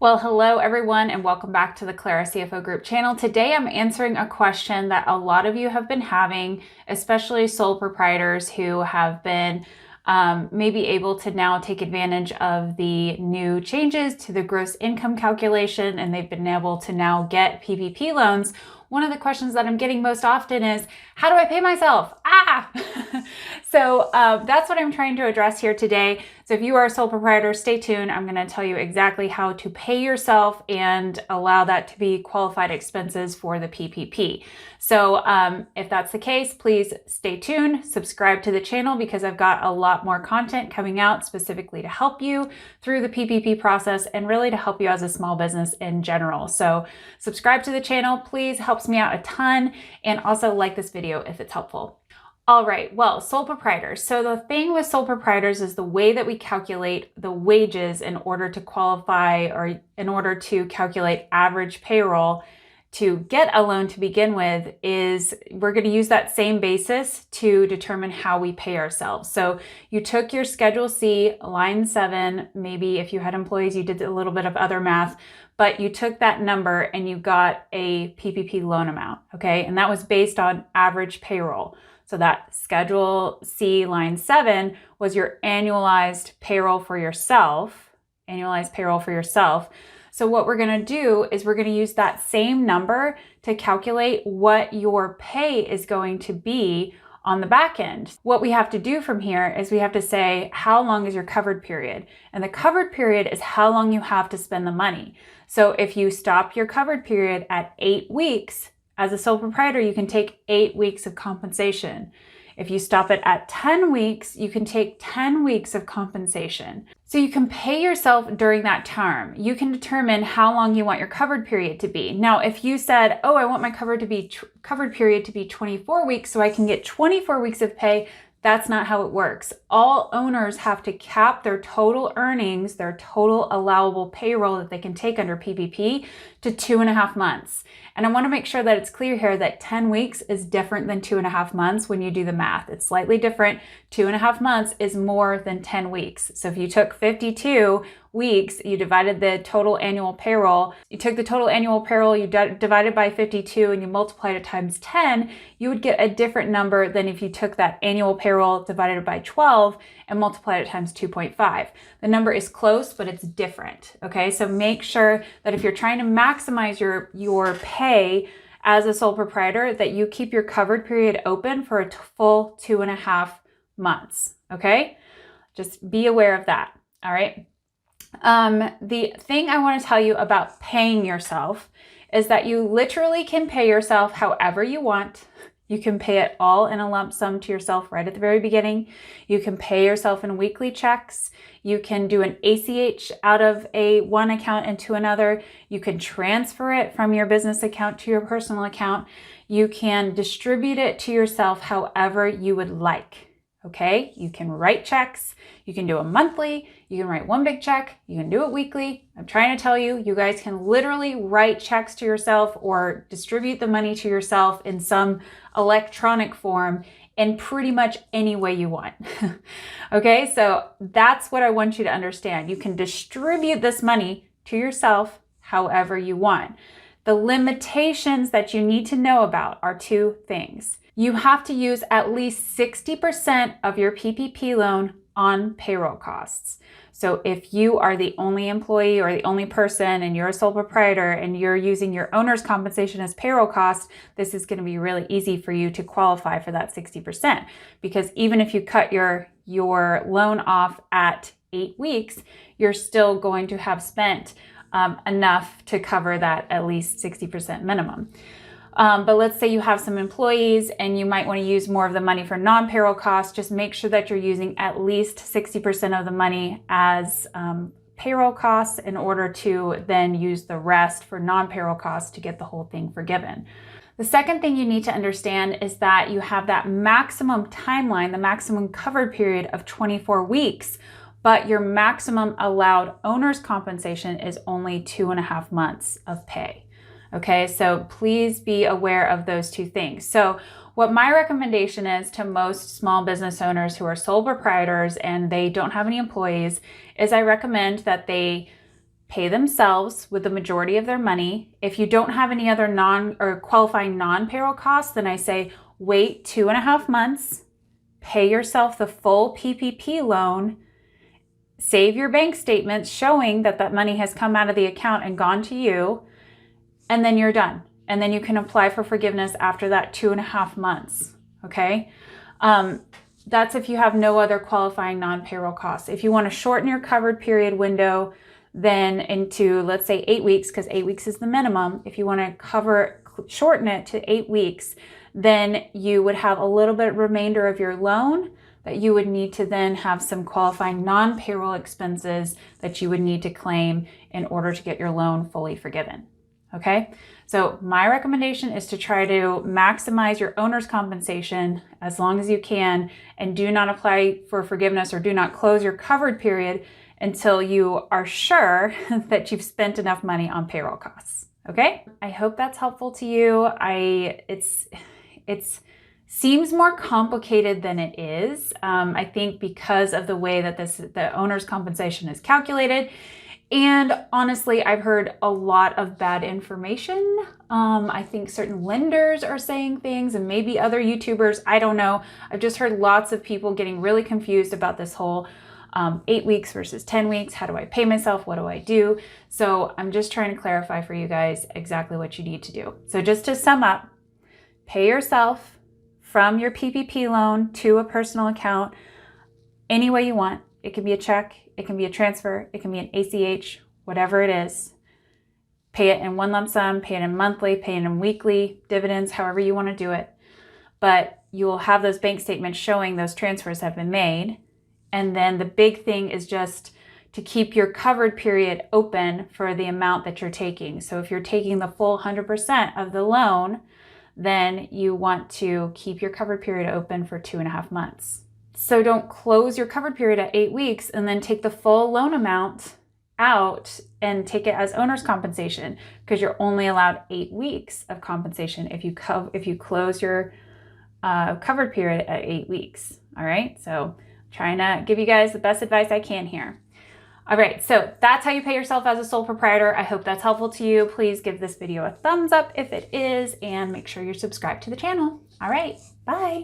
Well, hello everyone and welcome back to the Clara CFO Group channel. Today I'm answering a question that a lot of you have been having, especially sole proprietors who have been maybe able to now take advantage of the new changes to the gross income calculation, and they've been able to now get PPP loans. One of the questions that I'm getting most often is, how do I pay myself? So that's what I'm trying to address here today. So if you are a sole proprietor, stay tuned. I'm going to tell you exactly how to pay yourself and allow that to be qualified expenses for the PPP. So if that's the case, please stay tuned, subscribe to the channel because I've got a lot more content coming out specifically to help you through the PPP process and really to help you as a small business in general. So subscribe to the channel, please, helps me out a ton, and also like this video if it's helpful. All right, well, sole proprietors. So the thing with sole proprietors is the way that we calculate the wages in order to qualify or in order to calculate average payroll to get a loan to begin with is we're going to use that same basis to determine how we pay ourselves. So you took your Schedule C, line 7, maybe if you had employees, you did a little bit of other math, but you took that number and you got a PPP loan amount, okay? And that was based on average payroll. So that Schedule C, line 7 was your annualized payroll for yourself, So what we're going to do is we're going to use that same number to calculate what your pay is going to be on the back end. What we have to do from here is we have to say, how long is your covered period? And the covered period is how long you have to spend the money. So if you stop your covered period at 8 weeks, as a sole proprietor, you can take 8 weeks of compensation. If you stop it at 10 weeks, you can take 10 weeks of compensation. So you can pay yourself during that term. You can determine how long you want your covered period to be. Now, if you said, oh, I want my covered period to be 24 weeks so I can get 24 weeks of pay, that's not how it works. All owners have to cap their total earnings, their total allowable payroll that they can take under PPP to 2.5 months. And I want to make sure that it's clear here that 10 weeks is different than 2.5 months when you do the math. It's slightly different. 2.5 months is more than 10 weeks. So if you took 52 weeks, you divided the total annual payroll, you took the total annual payroll, you divided by 52 and you multiplied it times 10, you would get a different number than if you took that annual payroll divided by 12 and multiplied it times 2.5. The number is close, but it's different. Okay, so make sure that if you're trying to maximize your pay as a sole proprietor, that you keep your covered period open for a full 2.5 months. Okay, just be aware of that. All right. The thing I want to tell you about paying yourself is that you literally can pay yourself however you want. You can pay it all in a lump sum to yourself right at the very beginning. You can pay yourself in weekly checks. You can do an ACH out of one account into another. You can transfer it from your business account to your personal account. You can distribute it to yourself however you would like. Okay, you can write checks, you can do a monthly, you can write one big check, you can do it weekly. I'm trying to tell you, you guys can literally write checks to yourself or distribute the money to yourself in some electronic form in pretty much any way you want. Okay, so that's what I want you to understand. You can distribute this money to yourself however you want. The limitations that you need to know about are two things. You have to use at least 60% of your PPP loan on payroll costs. So if you are the only employee or the only person and you're a sole proprietor and you're using your owner's compensation as payroll cost, this is going to be really easy for you to qualify for that 60%. Because even if you cut your loan off at 8 weeks, you're still going to have spent enough to cover that at least 60% minimum. But let's say you have some employees and you might want to use more of the money for non-payroll costs. Just make sure that you're using at least 60% of the money as payroll costs in order to then use the rest for non-payroll costs to get the whole thing forgiven. The second thing you need to understand is that you have that maximum timeline, the maximum covered period of 24 weeks, but your maximum allowed owner's compensation is only 2.5 months of pay. Okay, so please be aware of those two things. So what my recommendation is to most small business owners who are sole proprietors and they don't have any employees is I recommend that they pay themselves with the majority of their money. If you don't have any other qualifying non-payroll costs, then I say wait 2.5 months, pay yourself the full PPP loan, save your bank statements showing that that money has come out of the account and gone to you, and then you're done. And then you can apply for forgiveness after that 2.5 months, okay? That's if you have no other qualifying non-payroll costs. If you want to shorten your covered period window then into, let's say 8 weeks, because 8 weeks is the minimum. If you want to shorten it to 8 weeks, then you would have a little bit remainder of your loan that you would need to then have some qualifying non-payroll expenses that you would need to claim in order to get your loan fully forgiven. Okay, so my recommendation is to try to maximize your owner's compensation as long as you can, and do not apply for forgiveness or do not close your covered period until you are sure that you've spent enough money on payroll costs. Okay, I hope that's helpful to you. It seems more complicated than it is. I think because of the way that the owner's compensation is calculated. And honestly, I've heard a lot of bad information. I think certain lenders are saying things, and maybe other YouTubers, I don't know. I've just heard lots of people getting really confused about this whole 8 weeks versus 10 weeks. How do I pay myself? What do I do? So I'm just trying to clarify for you guys exactly what you need to do. So just to sum up, pay yourself from your PPP loan to a personal account any way you want. It can be a check, it can be a transfer, it can be an ACH, whatever it is. Pay it in one lump sum, pay it in monthly, pay it in weekly, dividends, however you want to do it. But you will have those bank statements showing those transfers have been made. And then the big thing is just to keep your covered period open for the amount that you're taking. So if you're taking the full 100% of the loan, then you want to keep your covered period open for 2.5 months. So don't close your covered period at 8 weeks and then take the full loan amount out and take it as owner's compensation, because you're only allowed 8 weeks of compensation if you close your covered period at 8 weeks. All right, so trying to give you guys the best advice I can here. All right, so that's how you pay yourself as a sole proprietor. I hope that's helpful to you. Please give this video a thumbs up if it is, and make sure you're subscribed to the channel. All right, bye.